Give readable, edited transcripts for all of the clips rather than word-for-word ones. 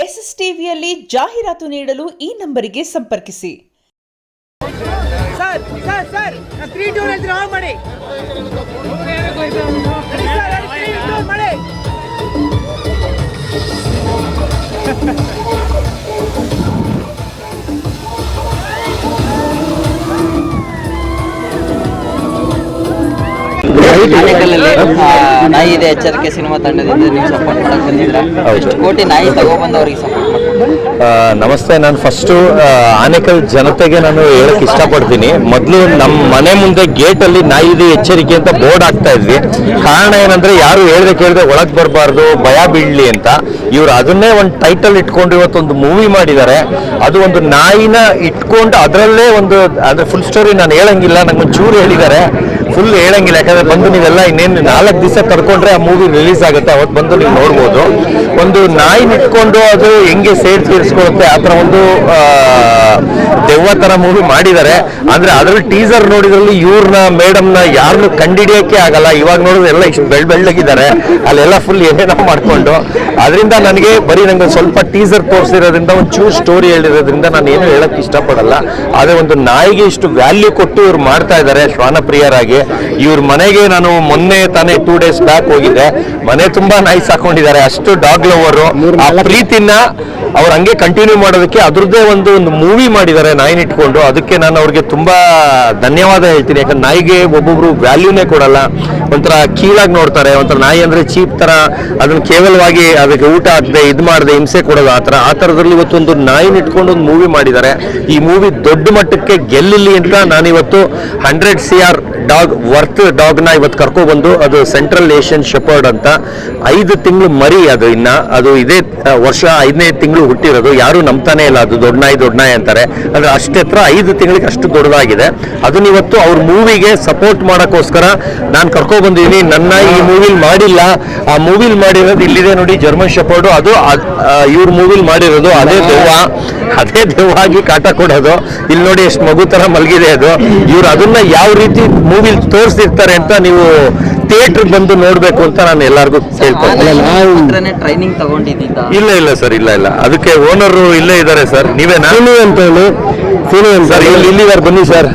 S S ಟಿವಿಯಲ್ಲಿ ಜಾಹೀರಾತು ನೀಡಲು ಈ ನಂಬರಿಗೆ ಸಂಪರ್ಕಿಸಿ. ಸರ್ 3 2 ಅಂತ ಆನ್ ಮಾಡಿ. ಮಾಡಿ ನಾಯಿ ಇದೆ ಎಚ್ಚರಿಕೆ ಸಿನಿಮಾ ತಂಡದಿಂದ ನೀವು ಸಪೋರ್ಟ್ ಮಾಡಕ್ ಬಂದಿದ್ರ, ಎಷ್ಟು ಕೋಟಿ ನಾಯಿ ತಗೊಬಂದವ್ರಿಗೆ ಸಪೋರ್ಟ್ ಮಾಡ್ಕೊಂಡು? ನಮಸ್ತೆ. ನಾನು ಫಸ್ಟು ಆನೇಕಲ್ ಜನತೆಗೆ ನಾನು ಹೇಳಕ್ ಇಷ್ಟಪಡ್ತೀನಿ. ಮೊದಲು ನಮ್ಮ ಮನೆ ಮುಂದೆ ಗೇಟ್ ಅಲ್ಲಿ ನಾಯಿ ಇದೆ ಎಚ್ಚರಿಕೆ ಅಂತ ಬೋರ್ಡ್ ಹಾಕ್ತಾ ಇದ್ವಿ. ಕಾರಣ ಏನಂದ್ರೆ ಯಾರು ಹೇಳ್ದೆ ಒಳಗ್ ಬರಬಾರ್ದು, ಭಯ ಬೀಳ್ಲಿ ಅಂತ. ಇವ್ರು ಅದನ್ನೇ ಒಂದು ಟೈಟಲ್ ಇಟ್ಕೊಂಡು ಇವತ್ತೊಂದು ಮೂವಿ ಮಾಡಿದ್ದಾರೆ. ಅದು ಒಂದು ನಾಯಿನ ಇಟ್ಕೊಂಡು ಅದರಲ್ಲೇ ಒಂದು ಅಂದ್ರೆ ಫುಲ್ ಸ್ಟೋರಿ ನಾನು ಹೇಳಂಗಿಲ್ಲ, ನಂಗೊಂದು ಚೂರು ಹೇಳಿದ್ದಾರೆ, ಫುಲ್ ಹೇಳಂಗಿಲ್ಲ. ಯಾಕಂದ್ರೆ ಬಂದು ನೀವೆಲ್ಲ ಇನ್ನೇನು 4 ದಿವಸ ಕರ್ಕೊಂಡ್ರೆ ಆ ಮೂವಿ ರಿಲೀಸ್ ಆಗುತ್ತೆ, ಅವತ್ತು ಬಂದು ನೀವು ನೋಡ್ಬೋದು. ಒಂದು ನಾಯಿನ ಇಟ್ಕೊಂಡು ಅದು ಹೆಂಗೆ ಸೇಡ್ ತೀರಿಸ್ಕೊಳ್ಳುತ್ತೆ ಆ ಥರ ಒಂದು ದೆವ್ವ ಥರ ಮೂವಿ ಮಾಡಿದ್ದಾರೆ. ಅಂದ್ರೆ ಅದ್ರಲ್ಲಿ ಟೀಸರ್ ನೋಡಿದ್ರಲ್ಲಿ ಇವ್ರನ್ನ ಮೇಡಮ್ನ ಯಾರನ್ನು ಕಂಡಿಡಿಯೋಕ್ಕೆ ಆಗಲ್ಲ. ಇವಾಗ ನೋಡಿದ್ರೆ ಎಲ್ಲ ಇಷ್ಟು ಬೆಳ್ಳಗಿದ್ದಾರೆ, ಅಲ್ಲೆಲ್ಲ ಫುಲ್ ಏನೇನೋ ಮಾಡ್ಕೊಂಡು. ಅದರಿಂದ ನನಗೆ ಬರೀ ನಂಗೆ ಸ್ವಲ್ಪ ಟೀಸರ್ ತೋರಿಸಿರೋದ್ರಿಂದ ಒಂದು ಚೂರು ಸ್ಟೋರಿ ಹೇಳಿರೋದ್ರಿಂದ ನಾನು ಏನು ಹೇಳಕ್ಕೆ ಇಷ್ಟಪಡಲ್ಲ. ಆದರೆ ಒಂದು ನಾಯಿಗೆ ಇಷ್ಟು ವ್ಯಾಲ್ಯೂ ಕೊಟ್ಟು ಇವ್ರು ಮಾಡ್ತಾ ಇದ್ದಾರೆ ಶ್ವಾನಪ್ರಿಯರಾಗಿ. ಇವ್ರ ಮನೆಗೆ ನಾನು ಮೊನ್ನೆ ತಾನೇ 2 days ಬ್ಯಾಕ್ ಹೋಗಿದ್ದೆ. ಮನೆ ತುಂಬಾ ನಾಯಿ ಸಾಕೊಂಡಿದ್ದಾರೆ, ಅಷ್ಟು ಡಾಗ್ ಲವರು. ಆ ಪ್ರೀತಿನ ಅವ್ರು ಹಂಗೆ ಕಂಟಿನ್ಯೂ ಮಾಡೋದಕ್ಕೆ ಅದ್ರದ್ದೇ ಒಂದು ಮೂವಿ ಮಾಡಿದ್ದಾರೆ ನಾಯಿನ ಇಟ್ಕೊಂಡು. ಅದಕ್ಕೆ ನಾನು ಅವ್ರಿಗೆ ತುಂಬಾ ಧನ್ಯವಾದ ಹೇಳ್ತೀನಿ. ಯಾಕಂದ್ರೆ ನಾಯಿಗೆ ಒಬ್ಬೊಬ್ರು ವ್ಯಾಲ್ಯೂನೇ ಕೊಡಲ್ಲ, ಒಂಥರ ಕೀಳಾಗಿ ನೋಡ್ತಾರೆ. ಒಂಥರ ನಾಯಿ ಅಂದ್ರೆ ಚೀಪ್ ತರ, ಅದನ್ನ ಕೇವಲವಾಗಿ ಅದಕ್ಕೆ ಊಟ ಹಾಕದೆ ಇದು ಮಾಡದೆ ಹಿಂಸೆ ಕೊಡೋದು ಆ ಥರದ್ರಲ್ಲಿ ಇವತ್ತೊಂದು ನಾಯಿನ ಇಟ್ಕೊಂಡು ಒಂದು ಮೂವಿ ಮಾಡಿದ್ದಾರೆ. ಈ ಮೂವಿ ದೊಡ್ಡ ಮಟ್ಟಕ್ಕೆ ಗೆಲ್ಲಿಲಿ ಅಂತ ನಾನಿವತ್ತು 100 CR ಡಾಗ್ ವರ್ತ್ ಡಾಗ್ನ ಇವತ್ತು ಕರ್ಕೊಬಂದು, ಅದು ಸೆಂಟ್ರಲ್ ಏಷ್ಯನ್ ಶೆಪರ್ಡ್ ಅಂತ 5 ತಿಂಗಳು ಮರಿ. ಅದು ಇದೇ ವರ್ಷ 5ನೇ ತಿಂಗಳು ಹುಟ್ಟಿರೋದು. ಯಾರು ನಂಬ್ತಾನೆ ಇಲ್ಲ, ಅದು ದೊಡ್ಡ ನಾಯಿ ಅಂತಾರೆ. ಅಂದ್ರೆ ಅಷ್ಟೆತ್ರ 5 ತಿಂಗಳಿಗೆ ಅಷ್ಟು ದೊಡ್ಡದಾಗಿದೆ. ಅದನ್ನ ಇವತ್ತು ಅವ್ರ ಮೂವಿಗೆ ಸಪೋರ್ಟ್ ಮಾಡೋಕ್ಕೋಸ್ಕರ ನಾನು ಕರ್ಕೊಬಂದಿದ್ದೀನಿ. ನನ್ನ ಈ ಮೂವಿಲ್ ಮಾಡಿಲ್ಲ, ಆ ಮೂವಿಲ್ ಮಾಡಿರೋದು ಇಲ್ಲಿದೆ ನೋಡಿ, ಜರ್ಮನ್ ಶೆಪರ್ಡು. ಅದು ಇವ್ರ ಮೂವಿಲ್ ಮಾಡಿರೋದು ಅದೇ ದೆವ್ವ ಆಗಿ ಕಾಟ ಕೊಡೋದು. ಇಲ್ಲಿ ನೋಡಿ ಎಷ್ಟು ಮಗು ತರ ಮಲಗಿದೆ ಅದು. ಇವ್ರು ಅದನ್ನ ಯಾವ ರೀತಿ ಮೂವಿಲ್ ತೋರಿಸಿರ್ತಾರೆ ಅಂತ ನೀವು ಥಿಯೇಟರ್ ಬಂದು ನೋಡ್ಬೇಕು ಅಂತ ನಾನು ಎಲ್ಲರಿಗೂ ಕೇಳ್ತೀನಿ. ಟ್ರೈನಿಂಗ್ ತಗೊಂಡಿದ್ದ? ಇಲ್ಲ ಸರ್, ಇಲ್ಲ. ಅದಕ್ಕೆ ಓನರ್ ಇಲ್ಲೇ ಇದ್ದಾರೆ ಸರ್. ನೀವೇನಾ ಅಂತ ಹೇಳಿ ಸರ್, ಇಲ್ಲಿದ್ದಾರೆ ಬನ್ನಿ ಸರ್.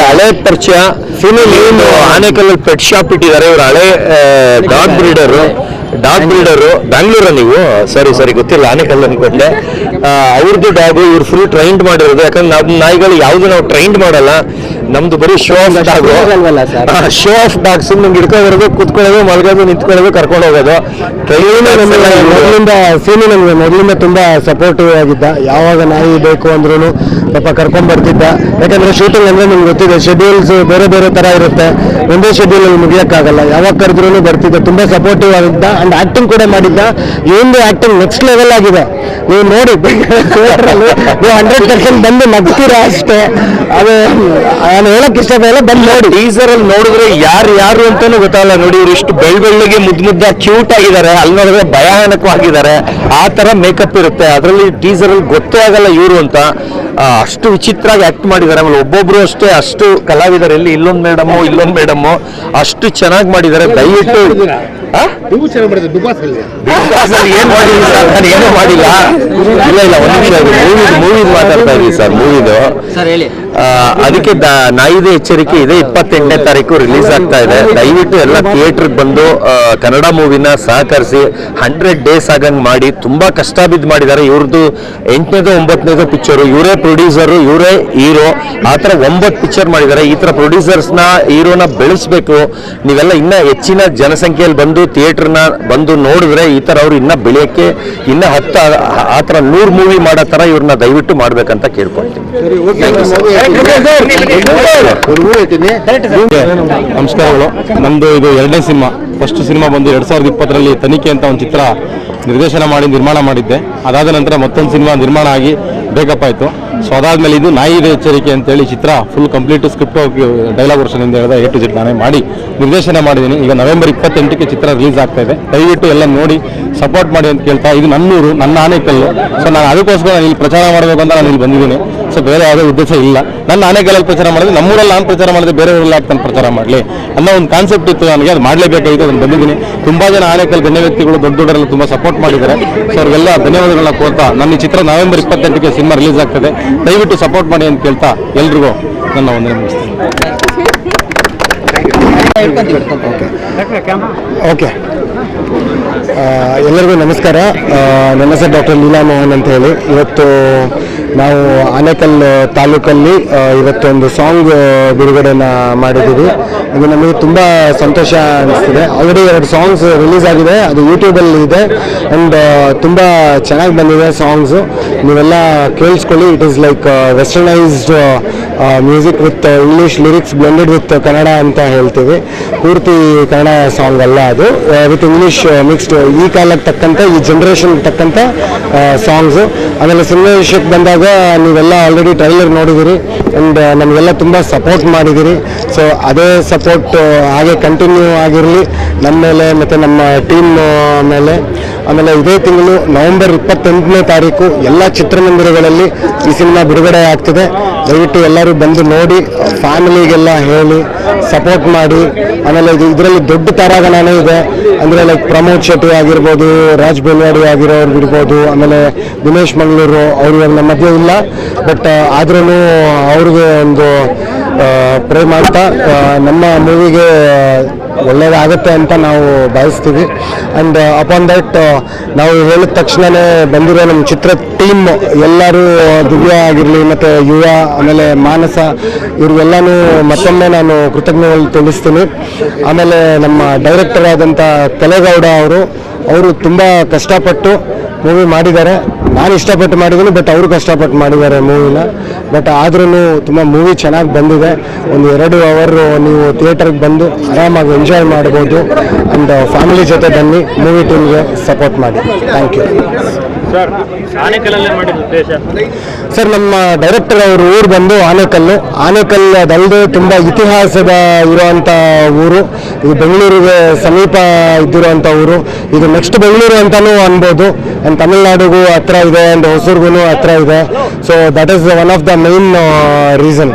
ಹಳೆ ಪರಿಚಯ ಏನು ಆನೇಕಲ್ಲಲ್ಲಿ ಪೆಟ್ ಶಾಪ್ ಇಟ್ಟಿದ್ದಾರೆ. ಇವರು ಹಳೆ ಡಾಗ್ ಬ್ರೀಡರು ಬ್ಯಾಂಗ್ಳೂರ. ನೀವು ಸರಿ ಗೊತ್ತಿಲ್ಲ, ಆನೇಕಲ್ ಅನ್ಕೊಂಡೆ. ಅವ್ರದ್ದು ಡಾಗು ಇವ್ರು ಫುಲ್ ಟ್ರೈನ್ಡ್ ಮಾಡಿರೋದು. ಯಾಕಂದ್ರೆ ನಮ್ಮ ನಾಯಿಗಳು ಯಾವ್ದು ನಾವು ಟ್ರೈನ್ಡ್ ಮಾಡಲ್ಲ, ನಮ್ದು ಬರೀ ಶೋ ಆಫ್ ಡಾಗ್. ಸುಮ್ಮನೆ ಹಿಡ್ಕೊಂಡಿರೋದು, ಕುತ್ಕೊಳ್ಳೋದು, ಮಲಗೋದು, ನಿಂತ್ಕೊಳ್ಳೋದು, ಕರ್ಕೊಂಡು ಹೋಗೋದು. ಮೊದಲಿಂದ ತುಂಬಾ ಸಪೋರ್ಟಿವ್ ಆಗಿದ್ದ. ಯಾವಾಗ ನಾಯಿ ಬೇಕು ಅಂದ್ರೂ ಪಾಪ ಕರ್ಕೊಂಡ್ ಬರ್ತಿದ್ದ. ಯಾಕಂದ್ರೆ ಶೂಟಿಂಗ್ ಅಂದ್ರೆ ನಿಮ್ಗೆ ಗೊತ್ತಿದೆ, ಶೆಡ್ಯೂಲ್ಸ್ ಬೇರೆ ತರ ಇರುತ್ತೆ, ಒಂದೇ ಶೆಡ್ಯೂಲ್ ಅಲ್ಲಿ ಮುಗಿಯಕ್ಕಾಗಲ್ಲ. ಯಾವಾಗ ಕರೆದ್ರೂ ಬರ್ತಿದ್ದ, ತುಂಬಾ ಸಪೋರ್ಟಿವ್ ಆಗಿದ್ದ. ಅಂಡ್ ಆಕ್ಟಿಂಗ್ ಕೂಡ ಮಾಡಿದ್ದ. ಏನು ಆಕ್ಟಿಂಗ್ ನೆಕ್ಸ್ಟ್ ಲೆವೆಲ್ ಆಗಿದೆ. ನೀವು ನೋಡಿ, ನೀವು 100% ಬಂದು ನಗ್ತೀರಾ ಅಷ್ಟೇ. ಅದು ನಾನು ಹೇಳಕ್ ಇಷ್ಟಪಡಲ್ಲ, ಬಂದು ನೋಡಿ. ಟೀಸರ್ ಅಲ್ಲಿ ನೋಡಿದ್ರೆ ಯಾರು ಅಂತಾನು ಗೊತ್ತಾಗಲ್ಲ. ನೋಡಿ, ಇವ್ರು ಇಷ್ಟು ಬೆಳ್ಳಿಗೆ ಮುದ್ದ ಕ್ಯೂಟ್ ಆಗಿದ್ದಾರೆ, ಅಲ್ಲಿ ನೋಡಿದ್ರೆ ಭಯಾನಕವಾಗಿದ್ದಾರೆ. ಆ ತರ ಮೇಕಪ್ ಇರುತ್ತೆ. ಅದರಲ್ಲಿ ಟೀಸರ್ ಅಲ್ಲಿ ಗೊತ್ತೇ ಆಗಲ್ಲ ಇವರು ಅಂತ. ಅಷ್ಟು ವಿಚಿತ್ರವಾಗಿ ಆಕ್ಟ್ ಮಾಡಿದ್ದಾರೆ. ಆಮೇಲೆ ಒಬ್ಬೊಬ್ರು ಅಷ್ಟೇ, ಅಷ್ಟು ಕಲಾವಿದರು. ಇಲ್ಲೊಂದು ಮೇಡಮು ಅಷ್ಟು ಚೆನ್ನಾಗಿ ಮಾಡಿದ್ದಾರೆ. ದಯವಿಟ್ಟು ಏನ್ ಮಾಡಿಲ್ಲ ಸರ್, ನಾನು ಏನೂ ಮಾಡಿಲ್ಲ. ಇಲ್ಲ ಒಂದು ನಿಮಿಷ ಮೂವಿ ಮಾತಾಡ್ತಾ ಇದ್ದೀವಿ ಸರ್. ಮೂವಿದು ಅದಕ್ಕೆ ನಾಯಿದೆ ಎಚ್ಚರಿಕೆ ಇದೆ 28ನೇ ತಾರೀಕು ರಿಲೀಸ್ ಆಗ್ತಾ ಇದೆ. ದಯವಿಟ್ಟು ಎಲ್ಲ ಥಿಯೇಟರ್ಗೆ ಬಂದು ಕನ್ನಡ ಮೂವಿನ ಸಹಕರಿಸಿ. 100 days ಆಗಂಗ್ ಮಾಡಿ, ತುಂಬಾ ಕಷ್ಟ ಬಿದ್ದು ಮಾಡಿದ್ದಾರೆ. ಇವ್ರದ್ದು 8ನೇದೋ 9ನೇದೋ ಪಿಕ್ಚರು. ಇವರೇ ಪ್ರೊಡ್ಯೂಸರು, ಇವರೇ ಹೀರೋ. ಆ ಥರ 9 ಪಿಕ್ಚರ್ ಮಾಡಿದ್ದಾರೆ. ಈ ಥರ ಪ್ರೊಡ್ಯೂಸರ್ಸ್ನ, ಹೀರೋನ ಬೆಳೆಸ್ಬೇಕು. ನೀವೆಲ್ಲ ಇನ್ನ ಹೆಚ್ಚಿನ ಜನಸಂಖ್ಯೆಯಲ್ಲಿ ಬಂದು ಥಿಯೇಟರ್ನ ಬಂದು ನೋಡಿದ್ರೆ ಈ ಥರ ಅವ್ರು ಇನ್ನ ಬೆಳೆಯೋಕ್ಕೆ ಇನ್ನ 10 ಆ ಥರ 100 ಮೂವಿ ಮಾಡೋ ಥರ ಇವ್ರನ್ನ ದಯವಿಟ್ಟು ಮಾಡ್ಬೇಕಂತ ಕೇಳ್ಕೊಳ್ತೀನಿ. ನಮಸ್ಕಾರಗಳು. ನಮ್ದು ಇದು 2ನೇ ಸಿನಿಮಾ. ಫಸ್ಟ್ ಸಿನಿಮಾ ಬಂದು 2020ರಲ್ಲಿ ತನಿಖೆ ಅಂತ ಒಂದು ಚಿತ್ರ ನಿರ್ದೇಶನ ಮಾಡಿ ನಿರ್ಮಾಣ ಮಾಡಿದ್ದೆ. ಅದಾದ ನಂತರ ಮತ್ತೊಂದು ಸಿನಿಮಾ ನಿರ್ಮಾಣ ಆಗಿ ಬ್ರೇಕಪ್ ಆಯಿತು. ಸೊ ಸೊ ಅದಾದ್ಮೇಲೆ ಇದು ನಾಯಿ ಇದೆ ಎಚ್ಚರಿಕೆ ಅಂತೇಳಿ ಚಿತ್ರ full complete script dialogue version ಇಂದ ಹೇಳಿದ A to Z ನಾನೇ ಮಾಡಿ ನಿರ್ದೇಶನ ಮಾಡಿದ್ದೀನಿ. ಈಗ ನವೆಂಬರ್ 28ಕ್ಕೆ ಚಿತ್ರ ರಿಲೀಸ್ ಆಗ್ತಾ ಇದೆ. ದಯವಿಟ್ಟು ಎಲ್ಲ ನೋಡಿ ಸಪೋರ್ಟ್ ಮಾಡಿ ಅಂತ ಕೇಳ್ತಾ, ಇದು ನನ್ನೂರು, ನನ್ನ ಆನೇಕಲ್ಲು. ಸೊ ನಾನು ಅದಕ್ಕೋಸ್ಕರ ನಾನು ಇಲ್ಲಿ ಪ್ರಚಾರ ಮಾಡಬೇಕು ಅಂತ ನಾನು ಇಲ್ಲಿ ಬಂದಿದ್ದೀನಿ. ಸೊ ಬೇರೆ ಯಾವುದೇ ಉದ್ದೇಶ ಇಲ್ಲ. ನನ್ನ ಆನೇಕಲ್ಲಲ್ಲಿ ಪ್ರಚಾರ ಮಾಡಿದ್ರೆ, ನಮ್ಮೂರಲ್ಲಿ ನಾನು ಪ್ರಚಾರ ಮಾಡಿದ್ರೆ ಬೇರೆ ಊರಲ್ಲಿ ಯಾಕೆ ನಾನು ಪ್ರಚಾರ ಮಾಡಲಿ ಅನ್ನೋ ಒಂದು ಕಾನ್ಸೆಪ್ಟ್ ಇತ್ತು ನನಗೆ. ಅದು ಮಾಡಲೇಬೇಕಾಗಿತ್ತು, ಅದನ್ನು ಬಂದಿದ್ದೀನಿ. ತುಂಬ ಜನ ಆನೇಕಲ್ ಗಣ್ಯ ವ್ಯಕ್ತಿಗಳು ದೊಡ್ಡ ದೊಡ್ಡರೆಲ್ಲ ತುಂಬ ಸಪೋರ್ಟ್ ಮಾಡಿದ್ದಾರೆ. ಸೊ ಅವ್ರಿಗೆಲ್ಲ ಧನ್ಯವಾದಗಳನ್ನ ಕೋರ್ತಾ, ನನ್ನ ಈ ಚಿತ್ರ ನವೆಂಬರ್ 28ಕ್ಕೆ ಸಿನಿಮಾ ರಿಲೀಸ್ ಆಗ್ತದೆ. ದಯವಿಟ್ಟು ಸಪೋರ್ಟ್ ಮಾಡಿ ಅಂತ ಕೇಳ್ತಾ ಎಲ್ರಿಗೂ ನನ್ನ ವಂದನೆ ಮುಗಿಸ್ತೀನಿ. ಓಕೆ, ಎಲ್ಲರಿಗೂ ನಮಸ್ಕಾರ. ನನ್ನ ಹೆಸರು ಡಾಕ್ಟರ್ ಲೀಲಾ ಮೋಹನ್ ಅಂತ ಹೇಳಿ. ಇವತ್ತು ನಾವು ಆನೇಕಲ್ ತಾಲೂಕಲ್ಲಿ ಇವತ್ತು ಒಂದು ಸಾಂಗ್ ಬಿಡುಗಡೆನ ಮಾಡಿದ್ದೀವಿ. ಅದು ನಮಗೆ ತುಂಬ ಸಂತೋಷ ಅನಿಸ್ತಿದೆ. ಆಲ್ರೆಡಿ 2 ಸಾಂಗ್ಸ್ ರಿಲೀಸ್ ಆಗಿದೆ, ಅದು ಯೂಟ್ಯೂಬಲ್ಲಿ ಇದೆ. ಆ್ಯಂಡ್ ತುಂಬ ಚೆನ್ನಾಗಿ ಬಂದಿದೆ ಸಾಂಗ್ಸು. ನೀವೆಲ್ಲ ಕೇಳಿಸ್ಕೊಳ್ಳಿ. It is like westernised music with English lyrics blended with Kannada ಅಂತ ಹೇಳ್ತೀವಿ. ಪೂರ್ತಿ ಕನ್ನಡ ಸಾಂಗ್ ಅಲ್ಲ ಅದು, ವಿತ್ ಇಂಗ್ಲೀಷ್ ಮಿಕ್ಸ್ಡ್. ಈ ಕಾಲಕ್ಕೆ ತಕ್ಕಂತೆ, ಈ ಜನ್ರೇಷನ್ಗೆ ತಕ್ಕಂಥ ಸಾಂಗ್ಸು. ಆಮೇಲೆ ಸಿನಿಮಾ ವಿಷಯಕ್ಕೆ ಬಂದಾಗ ನೀವೆಲ್ಲ ಆಲ್ರೆಡಿ ಟ್ರೈಲರ್ ನೋಡಿದ್ದೀರಿ ಆ್ಯಂಡ್ ನಮಗೆಲ್ಲ ತುಂಬ ಸಪೋರ್ಟ್ ಮಾಡಿದ್ದೀರಿ. ಸೊ ಅದೇ ಸಪೋರ್ಟ್ ಹಾಗೆ ಕಂಟಿನ್ಯೂ ಆಗಿರಲಿ ನಮ್ಮ ಮೇಲೆ ಮತ್ತು ನಮ್ಮ ಟೀಮ್ ಮೇಲೆ. ಆಮೇಲೆ ಇದೇ ತಿಂಗಳು ನವೆಂಬರ್ 28ನೇ ತಾರೀಕು ಎಲ್ಲ ಚಿತ್ರಮಂದಿರಗಳಲ್ಲಿ ಈ ಸಿನಿಮಾ ಬಿಡುಗಡೆ ಆಗ್ತಿದೆ. ದಯವಿಟ್ಟು ಎಲ್ಲರೂ ಬಂದು ನೋಡಿ, ಫ್ಯಾಮಿಲಿಗೆಲ್ಲ ಹೇಳಿ ಸಪೋರ್ಟ್ ಮಾಡಿ. ಆಮೇಲೆ ಇದರಲ್ಲಿ ದೊಡ್ಡ ತಾರಾಗಣನೇ ಇದೆ. ಅಂದರೆ ಲೈಕ್ ಪ್ರಮೋದ್ ಶೆಟ್ಟಿ ಆಗಿರ್ಬೋದು, ರಾಜ್ ಬೆಲ್ವಾಡಿ ಆಗಿರೋರು ಇರ್ಬೋದು, ಆಮೇಲೆ ದಿನೇಶ್ ಮಂಗಳೂರು ಅವರು ನಮ್ಮ ಮಧ್ಯೆ ಇಲ್ಲ. ಬಟ್ ಆದ್ರೂ ಅವ್ರಿಗೆ ಒಂದು ಪ್ರೇ ಮಾಡ್ತಾ ನಮ್ಮ ಮೂವಿಗೆ ಒಳ್ಳೆಯದಾಗುತ್ತೆ ಅಂತ ನಾವು ಭಾವಿಸ್ತೀವಿ. ಆ್ಯಂಡ್ ಅಪಾನ್ ದಟ್ ನಾವು ಹೇಳಿದ ತಕ್ಷಣವೇ ಬಂದಿರೋ ನಮ್ಮ ಚಿತ್ರ ಟೀಮ್ ಎಲ್ಲರೂ, ದಿವ್ಯಾ ಆಗಿರಲಿ ಮತ್ತು ಯುವ, ಆಮೇಲೆ ಮಾನಸ, ಇವ್ರಿಗೆಲ್ಲನೂ ಮತ್ತೊಮ್ಮೆ ನಾನು ಕೃತಜ್ಞತೆಗಳು ತಿಳಿಸ್ತೀನಿ. ಆಮೇಲೆ ನಮ್ಮ ಡೈರೆಕ್ಟರ್ ಆದಂಥ ಕಲೇಗೌಡ ಅವರು ತುಂಬ ಕಷ್ಟಪಟ್ಟು ಮೂವಿ ಮಾಡಿದ್ದಾರೆ. ನಾನು ಇಷ್ಟಪಟ್ಟು ಮಾಡಿದ್ದೀನಿ, ಬಟ್ ಅವರು ಕಷ್ಟಪಟ್ಟು ಮಾಡಿದ್ದಾರೆ ಮೂವಿನ. ಬಟ್ ಆದ್ರೂ ತುಂಬ ಮೂವಿ ಚೆನ್ನಾಗಿ ಬಂದಿದೆ. ಒಂದು 2 ಅವರ್ ನೀವು ಥಿಯೇಟರ್ಗೆ ಬಂದು ಆರಾಮಾಗಿ ಎಂಜಾಯ್ ಮಾಡ್ಬೋದು. ಆ್ಯಂಡ್ ಫ್ಯಾಮಿಲಿ ಜೊತೆ ಬನ್ನಿ, ಮೂವಿ ಟೀಮ್ಗೆ ಸಪೋರ್ಟ್ ಮಾಡಿ. Thank you sir. ನಮ್ಮ ಡೈರೆಕ್ಟರ್ ಅವರು ಊರು ಬಂದು ಆನೇಕಲ್ ಅದಲ್ಲದೆ ತುಂಬ ಇತಿಹಾಸದ ಇರುವಂಥ ಊರು. ಇದು ಬೆಂಗಳೂರಿಗೆ ಸಮೀಪ ಇದ್ದಿರುವಂಥ ಊರು. ಇದು ನೆಕ್ಸ್ಟ್ ಬೆಂಗಳೂರು ಅಂತಲೂ ಅನ್ಬೋದು. ಆ್ಯಂಡ್ ತಮಿಳ್ನಾಡಿಗೂ ಹತ್ರ ಇದೆ ಆ್ಯಂಡ್ ಹೊಸೂರಿಗೂ ಹತ್ರ ಇದೆ. So that is one of the main reason.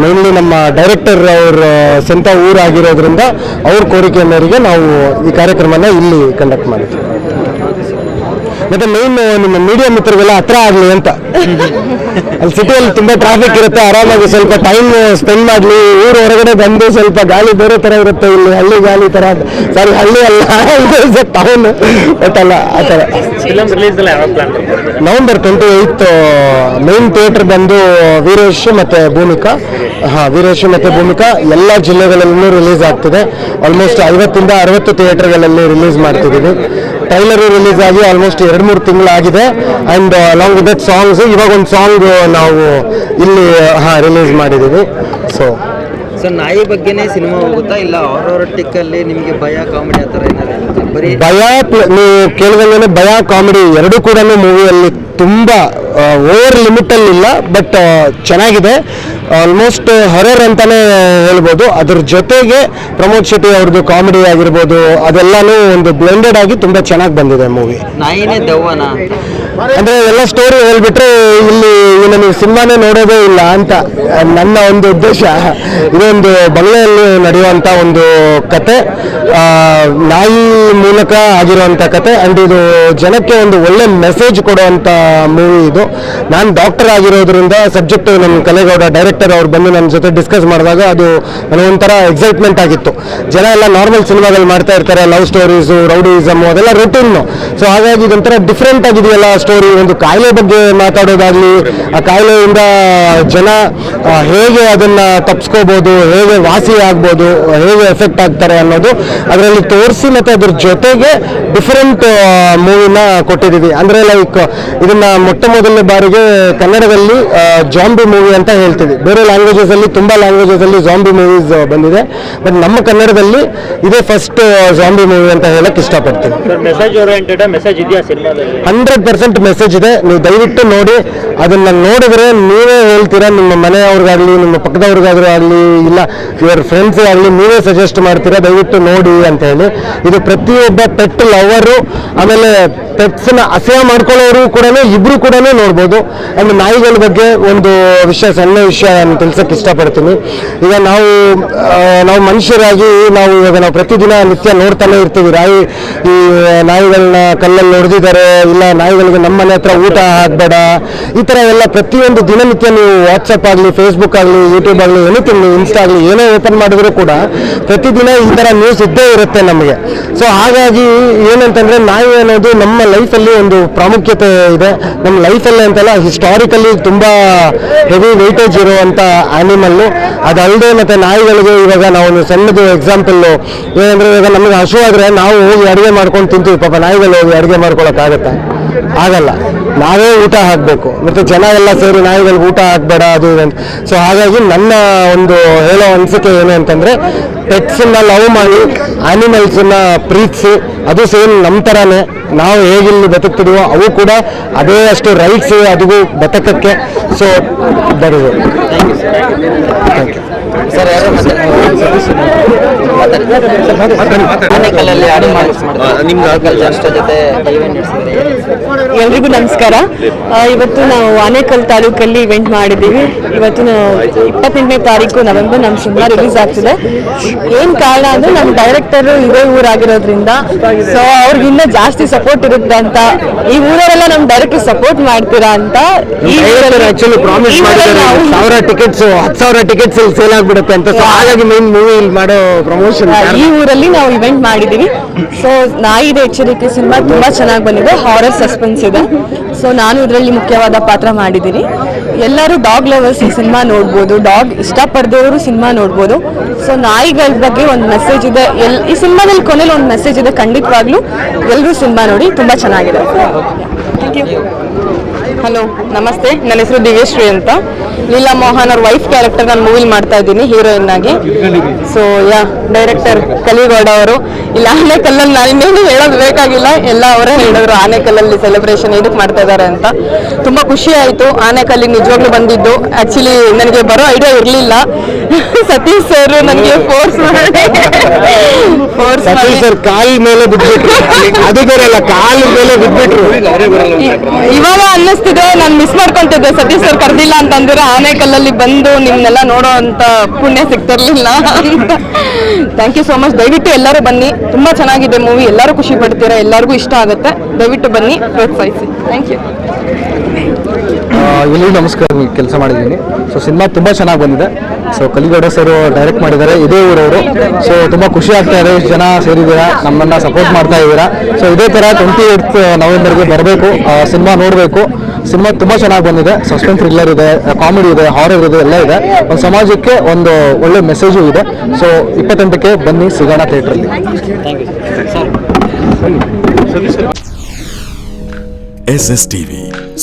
Mainly ನಮ್ಮ ಡೈರೆಕ್ಟರ್ ಅವ್ರ ಸ್ವಂತ ಊರಾಗಿರೋದ್ರಿಂದ ಅವ್ರ ಕೋರಿಕೆ ಮೇರೆಗೆ ನಾವು ಈ ಕಾರ್ಯಕ್ರಮನ ಇಲ್ಲಿ ಕಂಡಕ್ಟ್ ಮಾಡಿದ್ವಿ. ಮತ್ತು ಮೇನ್ ನಿಮ್ಮ ಮೀಡಿಯಾ ಮಿತ್ರಗೆಲ್ಲ ಹತ್ರ ಆಗಲಿ ಅಂತ. ಅಲ್ಲಿ ಸಿಟಿಯಲ್ಲಿ ತುಂಬ ಟ್ರಾಫಿಕ್ ಇರುತ್ತೆ, ಆರಾಮಾಗಿ ಸ್ವಲ್ಪ ಟೈಮ್ ಸ್ಪೆಂಡ್ ಮಾಡಲಿ. ಊರು ಹೊರಗಡೆ ಬಂದು ಸ್ವಲ್ಪ ಗಾಳಿ ಬೇರೆ ಥರ ಇರುತ್ತೆ. ಇಲ್ಲಿ ಹಳ್ಳಿ ಗಾಳಿ ಥರ, ಸಾರಿ ಹಳ್ಳಿ ಅಲ್ಲ, ಇದು ಟೌನ್. ಬಟ್ ಅಲ್ಲ ಆ ಥರ. ನವೆಂಬರ್ 28 ಮೇನ್ ಥಿಯೇಟರ್ ಬಂದು ವೀರೇಶ್ ಮತ್ತು ಭೂಮಿಕಾ. ವೀರೇಶ್ ಮತ್ತು ಭೂಮಿಕಾ ಎಲ್ಲ ಜಿಲ್ಲೆಗಳಲ್ಲೂ ರಿಲೀಸ್ ಆಗ್ತಿದೆ. ಆಲ್ಮೋಸ್ಟ್ 50 ಇಂದ 60 ಥಿಯೇಟರ್ಗಳಲ್ಲಿ ರಿಲೀಸ್ ಮಾಡ್ತಿದ್ದೀವಿ. ಟ್ರೈಲರು ರಿಲೀಸ್ ಆಗಿ ಆಲ್ಮೋಸ್ಟ್ 2-3 ತಿಂಗಳಾಗಿದೆ. And along with that songs ಇವಾಗ ಒಂದು ಸಾಂಗ್ ನಾವು ಇಲ್ಲಿ ರಿಲೀಸ್ ಮಾಡಿದ್ದೀವಿ. ಸೊ ನಾಯಿ ಬಗ್ಗೆನೇ ಸಿನಿಮಾ ಹೋಗುತ್ತಾ, ಇಲ್ಲ ಅವ್ರವ್ರ ಟಿಕ್ಕಲ್ಲಿ ನಿಮಗೆ ಭಯ, ಕಾಮಿಡಿ ಆ ಥರ ಏನಾದ್ರು ಇರುತ್ತಾ? ಬರೀ ಭಯ, ನೀವು ಕೇಳಿದಂಗೆ ಭಯ, ಕಾಮಿಡಿ ಎರಡೂ ಕೂಡ ಮೂವಿಯಲ್ಲಿ ತುಂಬ ಓವರ್ ಲಿಮಿಟಲ್ಲಿಲ್ಲ. ಬಟ್ ಚೆನ್ನಾಗಿದೆ. ಆಲ್ಮೋಸ್ಟ್ ಹೊರರ್ ಅಂತಲೇ ಹೇಳ್ಬೋದು. ಅದ್ರ ಜೊತೆಗೆ ಪ್ರಮೋದ್ ಶೆಟ್ಟಿ ಅವ್ರದ್ದು ಕಾಮಿಡಿ ಆಗಿರ್ಬೋದು, ಅದೆಲ್ಲನೂ ಒಂದು ಬ್ಲೆಂಡೆಡ್ ಆಗಿ ತುಂಬ ಚೆನ್ನಾಗಿ ಬಂದಿದೆ ಮೂವಿ. ನಾಯಿನೇ ದೆವ್ವನ ಅಂದರೆ ಎಲ್ಲ ಸ್ಟೋರಿ ಹೇಳ್ಬಿಟ್ರೆ ಇಲ್ಲಿ ನೀವು ಸಿನಿಮಾನೇ ನೋಡೋದೇ ಇಲ್ಲ ಅಂತ ನನ್ನ ಒಂದು ಉದ್ದೇಶ. ಇದೊಂದು ಬಂಗ್ಲೆಯಲ್ಲಿ ನಡೆಯುವಂಥ ಒಂದು ಕತೆ, ನಾಯಿ ಮೂಲಕ ಆಗಿರುವಂಥ ಕತೆ. ಆ್ಯಂಡ್ ಇದು ಜನಕ್ಕೆ ಒಂದು ಒಳ್ಳೆ ಮೆಸೇಜ್ ಕೊಡುವಂಥ ಮೂವಿ ಇದು. ನಾನು ಡಾಕ್ಟರ್ ಆಗಿರೋದ್ರಿಂದ ಸಬ್ಜೆಕ್ಟ್ ನಮ್ಮ ಕಲೇಗೌಡ ಡೈರೆಕ್ಟರ್ ಅವ್ರು ಬಂದು ನನ್ನ ಜೊತೆ ಡಿಸ್ಕಸ್ ಮಾಡಿದಾಗ ಅದು ನನಗೊಂಥರ ಎಕ್ಸೈಟ್ಮೆಂಟ್ ಆಗಿತ್ತು. ಜನ ಎಲ್ಲ ನಾರ್ಮಲ್ ಸಿನಿಮಾಗಳು ಮಾಡ್ತಾ ಇರ್ತಾರೆ, ಲವ್ ಸ್ಟೋರೀಸು, ರೌಡಿಸಮು, ಅದೆಲ್ಲ ರೂಟೀನು. ಸೊ ಹಾಗಾಗಿ ಇದೊಂಥರ ಡಿಫ್ರೆಂಟ್ ಆಗಿದೆಯಲ್ಲ ಸ್ಟೋರಿ. ಒಂದು ಕಾಯಿಲೆ ಬಗ್ಗೆ ಮಾತಾಡೋದಾಗಲಿ, ಆ ಕಾಯಿಲೆಯಿಂದ ಜನ ಹೇಗೆ ಅದನ್ನು ತಪ್ಪಿಸ್ಕೋಬೋದು, ಹೇಗೆ ವಾಸಿ ಆಗ್ಬೋದು, ಹೇಗೆ ಎಫೆಕ್ಟ್ ಆಗ್ತಾರೆ ಅನ್ನೋದು ಅದರಲ್ಲಿ ತೋರಿಸಿ, ಮತ್ತು ಅದ್ರ ಜೊತೆಗೆ ಡಿಫ್ರೆಂಟ್ ಮೂವಿನ ಕೊಟ್ಟಿದ್ದೀವಿ. ಅಂದರೆ ಲೈಕ್ ಇದನ್ನು ಮೊದಲನೇ ಬಾರಿಗೆ ಕನ್ನಡದಲ್ಲಿ ಜಾಂಬಿ ಮೂವಿ ಅಂತ ಹೇಳ್ತೀವಿ. ಬೇರೆ ಲ್ಯಾಂಗ್ವೇಜಸಲ್ಲಿ ತುಂಬ ಲ್ಯಾಂಗ್ವೇಜಸಲ್ಲಿ ಜಾಂಬಿ ಮೂವೀಸ್ ಬಂದಿದೆ. ಬಟ್ ನಮ್ಮ ಕನ್ನಡದಲ್ಲಿ ಇದೇ ಫಸ್ಟ್ ಜಾಂಬಿ ಮೂವಿ ಅಂತ ಹೇಳಕ್ಕೆ ಇಷ್ಟಪಡ್ತೀನಿ. 100% ಇಂಪಾರ್ಟೆಂಟ್ ಮೆಸೇಜ್ ಇದೆ. ನೀವು ದಯವಿಟ್ಟು ನೋಡಿ, ಅದನ್ನ ನೋಡಿದ್ರೆ ನೀವೇ ಹೇಳ್ತೀರಾ, ನಿಮ್ಮ ಮನೆಯವ್ರಿಗಾಗಲಿ ನಿಮ್ಮ ಪಕ್ಕದವ್ರಿಗಾದ್ರೂ ಆಗಲಿ ಇಲ್ಲ ಯುವರ್ ಫ್ರೆಂಡ್ಸ್ ಆಗಲಿ ನೀವೇ ಸಜೆಸ್ಟ್ ಮಾಡ್ತೀರಾ ದಯವಿಟ್ಟು ನೋಡಿ ಅಂತ ಹೇಳಿ. ಇದು ಪ್ರತಿಯೊಬ್ಬ ಪೆಟ್ ಲವರು ಆಮೇಲೆ ಪೆಟ್ಸ್ನ ಅಸಹ್ಯ ಮಾಡ್ಕೊಳ್ಳೋರು ಕೂಡ ಇಬ್ರು ಕೂಡ ನೋಡ್ಬೋದು. ಆಮೇಲೆ ನಾಯಿಗಳ ಬಗ್ಗೆ ಒಂದು ಸಣ್ಣ ವಿಷಯ ನಾನು ತಿಳಿಸೋಕೆ ಇಷ್ಟಪಡ್ತೀನಿ. ಈಗ ನಾವು ಮನುಷ್ಯರಾಗಿ ನಾವು ಪ್ರತಿದಿನ ನಿತ್ಯ ನೋಡ್ತಾನೆ ಇರ್ತೀವಿ, ಈ ನಾಯಿಗಳನ್ನ ಕಲ್ಲಲ್ಲಿ ಹೊಡೆದಿದ್ದಾರೆ, ಇಲ್ಲ ನಾಯಿಗಳಿಗೆ ನಮ್ಮ ಮನೆ ಹತ್ರ ಊಟ ಹಾಕ್ಬೇಡ, ಈ ಥರ ಎಲ್ಲ ಪ್ರತಿಯೊಂದು ದಿನನಿತ್ಯ ನೀವು ವಾಟ್ಸಪ್ ಆಗಲಿ, ಫೇಸ್ಬುಕ್ ಆಗಲಿ, ಯೂಟ್ಯೂಬ್ ಆಗಲಿ, ಎನಿಥಿಂಗ್ ಇನ್ಸ್ಟಾ ಆಗಲಿ ಏನೇ ಓಪನ್ ಮಾಡಿದ್ರು ಕೂಡ ಪ್ರತಿದಿನ ಈ ಥರ ನ್ಯೂಸ್ ಇದ್ದೇ ಇರುತ್ತೆ ನಮಗೆ. ಸೊ ಹಾಗಾಗಿ ಏನಂತಂದರೆ ನಾಯಿ ಅನ್ನೋದು ನಮ್ಮ ಲೈಫಲ್ಲಿ ಒಂದು ಪ್ರಾಮುಖ್ಯತೆ ಇದೆ. ನಮ್ಮ ಲೈಫಲ್ಲಿ ಅಂತಲ್ಲ, ಹಿಸ್ಟಾರಿಕಲಿ ತುಂಬ ಹೆವಿ ವೆಯ್ಟೇಜ್ ಇರುವಂಥ ಆ್ಯನಿಮಲ್ಲು. ಅದಲ್ಲದೆ ಮತ್ತು ನಾಯಿಗಳಿಗೆ ಇವಾಗ ನಾವು ಒಂದು ಸಣ್ಣದು ಎಕ್ಸಾಂಪಲ್ಲು ಏನಂದರೆ, ಇವಾಗ ನಮಗೆ ಹಸು ಆದರೆ ನಾವು ಹೋಗಿ ಅಡುಗೆ ಮಾಡ್ಕೊಂಡು ತಿಂತೀವಿ. ಪಾಪ ನಾಯಿಗಳು ಹೋಗಿ ಅಡುಗೆ ಮಾಡ್ಕೊಳಕ್ಕಾಗತ್ತಾ? ಆಗಲ್ಲ. ನಾವೇ ಊಟ ಹಾಕಬೇಕು. ಮತ್ತು ಜನ ಎಲ್ಲ ಸೇರಿ ನಾಯಿಗಳಿಗೆ ಊಟ ಹಾಕಬೇಡ ಅದು ಇದು ಅಂತ. ಸೊ ಹಾಗಾಗಿ ನನ್ನ ಒಂದು ಹೇಳೋ ಅನಿಸಿಕೆ ಏನು ಅಂತಂದರೆ, ಪೆಟ್ಸನ್ನ ಲವ್ ಮಾಡಿ, ಆ್ಯನಿಮಲ್ಸನ್ನ ಪ್ರೀತಿಸಿ, ಅದು ಸೇಮ್ ನಮ್ಮ ಥರನೇ ನಾವು ಹೇಗಿಲ್ಲಿ ಬದುಕ್ತಿದೀವೋ ಅವು ಕೂಡ ಅದೇ ಅಷ್ಟು ರೈಟ್ಸ್ ಅದಕ್ಕೂ ಬದುಕಕ್ಕೆ. So that is thank you sir. ಯಾರು ಆನೇಕಲ್ಲಲ್ಲಿ ಆನೇಕಲ್ ಜನರ ಜೊತೆ ಈವೆಂಟ್ ನಡೆಸಿದ್ದಾರೆ. ಎಲ್ರಿಗೂ ನಮಸ್ಕಾರ. ಇವತ್ತು ನಾವು ಆನೇಕಲ್ ತಾಲೂಕಲ್ಲಿ ಇವೆಂಟ್ ಮಾಡಿದ್ದೀವಿ. ಇವತ್ತು 28ನೇ ತಾರೀಕು ನವೆಂಬರ್ ನಮ್ಮ ಸಿನಿಮಾ ರಿಲೀಸ್ ಆಗ್ತಿದೆ. ಏನು ಕಾರಣ ಅಂದರೆ ನಮ್ಮ ಡೈರೆಕ್ಟರ್ ಇದೇ ಊರಾಗಿರೋದ್ರಿಂದ, ಸೊ ಅವ್ರಿಗೆ ಇನ್ನೂ ಜಾಸ್ತಿ ಸಪೋರ್ಟ್ ಇರುತ್ತೆ ಅಂತ, ಈ ಊರವರೆಲ್ಲ ನಮ್ಮ ಡೈರೆಕ್ಟರ್ ಸಪೋರ್ಟ್ ಮಾಡ್ತೀರಾ ಅಂತ ಈ ಆಕ್ಚುಲಿ ಪ್ರಾಮಿಸ್ ಮಾಡಿದ್ದಾರೆ 1000 ಟಿಕೆಟ್ಸ್ 10,000 ಟಿಕೆಟ್ಸ್ ಸೇಲ್ ಆಗ್ಬಿಡುತ್ತೆ ಅಂತ. ಸೊ ಹಾಗಾಗಿ ಮೇನ್ ಮೂವಿ ಮಾಡೋ ಪ್ರಮೋಷನ್ ಈ ಊರಲ್ಲಿ ನಾವು ಇವೆಂಟ್ ಮಾಡಿದ್ದೀವಿ. ಸೊ ನಾಯಿದೆ ಎಚ್ಚರಿಕೆ ಸಿನಿಮಾ ತುಂಬ ಚೆನ್ನಾಗಿ ಬಂದಿದೆ, ಹಾರರ್ ಸಸ್ಪೆನ್ಸ್ ಇದೆ. ಸೊ ನಾನು ಇದರಲ್ಲಿ ಮುಖ್ಯವಾದ ಪಾತ್ರ ಮಾಡಿದ್ದೀನಿ. ಎಲ್ಲರೂ ಡಾಗ್ ಲವರ್ಸ್ ಈ ಸಿನಿಮಾ ನೋಡ್ಬೋದು, ಡಾಗ್ ಇಷ್ಟಪಡದವರು ಸಿನಿಮಾ ನೋಡ್ಬೋದು. ಸೊ ನಾಯಿಗಳ ಬಗ್ಗೆ ಒಂದು ಮೆಸೇಜ್ ಇದೆ, ಈ ಸಿನಿಮಾದಲ್ಲಿ ಕೊನೆಯಲ್ಲಿ ಒಂದು ಮೆಸೇಜ್ ಇದೆ. ಖಂಡಿತವಾಗ್ಲೂ ಎಲ್ಲರೂ ಸಿನಿಮಾ ನೋಡಿ, ತುಂಬ ಚೆನ್ನಾಗಿದೆ. Thank you. ಹಲೋ, ನಮಸ್ತೆ. ನನ್ನ ಹೆಸರು ದಿವ್ಯಶ್ರೀ ಅಂತ. ಲೀಲಾ ಮೋಹನ್ ಅವ್ರ ವೈಫ್ ಕ್ಯಾರೆಕ್ಟರ್ ನಾನು ಮೂವಿಲಿ ಮಾಡ್ತಾ ಇದ್ದೀನಿ ಹೀರೋಯಿನ್ ಆಗಿ. ಸೊ ಡೈರೆಕ್ಟರ್ ಕಲಿಗೌಡ ಅವರು. ಇಲ್ಲ ಆನೇಕಲ್ಲಲ್ಲಿ ನಾನು ಇನ್ನೇನು ಹೇಳೋದು ಬೇಕಾಗಿಲ್ಲ, ಎಲ್ಲ ಅವರೇ ಹೇಳಿದ್ರು ಆನೇಕಲ್ಲಲ್ಲಿ ಸೆಲೆಬ್ರೇಷನ್ ಇದಕ್ಕೆ ಮಾಡ್ತಾ ಇದ್ದಾರೆ ಅಂತ. ತುಂಬ ಖುಷಿ ಆಯಿತು ಆನೇಕಲ್ಲಿಗೆ ನಿಜವಾಗ್ಲೂ ಬಂದಿದ್ದು. ಆ್ಯಕ್ಚುಲಿ ನನಗೆ ಬರೋ ಐಡಿಯಾ ಇರಲಿಲ್ಲ. ಸತೀಶ್ ಸರ್ ನನಗೆ ಫೋರ್ಸ್ ಸರ್ ಕಾಲ್ ಮೇಲೆ ಬಿಟ್ಬಿಟ್ರು, ಅದು ಬರಲ್ಲ, ಕಾಲ್ ಮೇಲೆ ಬಿಟ್ಬಿಟ್ರು. ಇವಾಗ ಅನ್ನಿಸ್ತಿದೆ, ನಾನು ಮಿಸ್ ಮಾಡ್ಕೊಂತಿದ್ದೆ ಸತೀಶ್ ಸರ್ ಕರೆದಿಲ್ಲ ಅಂತಂದ್ರೆ ಆನೇಕಲ್ಲಲ್ಲಿ ಬಂದು ನಿಮ್ನೆಲ್ಲ ನೋಡೋ ಅಂತ ಪುಣ್ಯ ಸಿಗ್ತಿರ್ಲಿಲ್ಲ ಅಂತ. Thank you so much. ದಯವಿಟ್ಟು ಎಲ್ಲರೂ ಬನ್ನಿ, ತುಂಬ ಚೆನ್ನಾಗಿದೆ ಮೂವಿ, ಎಲ್ಲರೂ ಖುಷಿ ಪಡ್ತೀರಾ, ಎಲ್ಲರಿಗೂ ಇಷ್ಟ ಆಗುತ್ತೆ. ದಯವಿಟ್ಟು ಬನ್ನಿ, ಪ್ರೋತ್ಸಾಹಿಸಿ. Thank you. ಎಲ್ಲಿಗೂ ನಮಸ್ಕಾರ. ಕೆಲಸ ಮಾಡಿದ್ದೀನಿ. ಸೊ ಸಿನಿಮಾ ತುಂಬ ಚೆನ್ನಾಗಿ ಬಂದಿದೆ. ಸೊ ಕಲಿಗೌಡ ಸರ್ ಡೈರೆಕ್ಟ್ ಮಾಡಿದ್ದಾರೆ, ಇದೇ ಊರವರು. ಸೊ ತುಂಬ ಖುಷಿ ಆಗ್ತಾ ಇದೆ, ಇಷ್ಟು ಜನ ಸೇರಿದ್ದೀರಾ, ನಮ್ಮನ್ನು ಸಪೋರ್ಟ್ ಮಾಡ್ತಾ ಇದ್ದೀರಾ. ಸೊ ಇದೇ ಥರ 28th ನವೆಂಬರ್ಗೆ ಬರಬೇಕು, ಸಿನಿಮಾ ನೋಡಬೇಕು. ಸಿನಿಮಾ ತುಂಬ ಚೆನ್ನಾಗಿ ಬಂದಿದೆ. ಸಸ್ಪೆನ್ಸ್ ಥ್ರಿಲ್ಲರ್ ಇದೆ, ಕಾಮಿಡಿ ಇದೆ, ಹಾರರ್ ಇದೆ, ಎಲ್ಲ ಇದೆ. ಒಂದು ಸಮಾಜಕ್ಕೆ ಒಂದು ಒಳ್ಳೆ ಮೆಸೇಜು ಇದೆ. ಸೊ 28ಕ್ಕೆ ಬನ್ನಿ, ಸಿಗೋಣ ಥಿಯೇಟ್ರಲ್ಲಿ. SSTV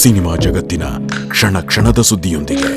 ಸಿನಿಮಾ ಜಗತ್ತಿನ ಕ್ಷಣ ಕ್ಷಣದ ಸುದ್ದಿಯೊಂದಿಗೆ.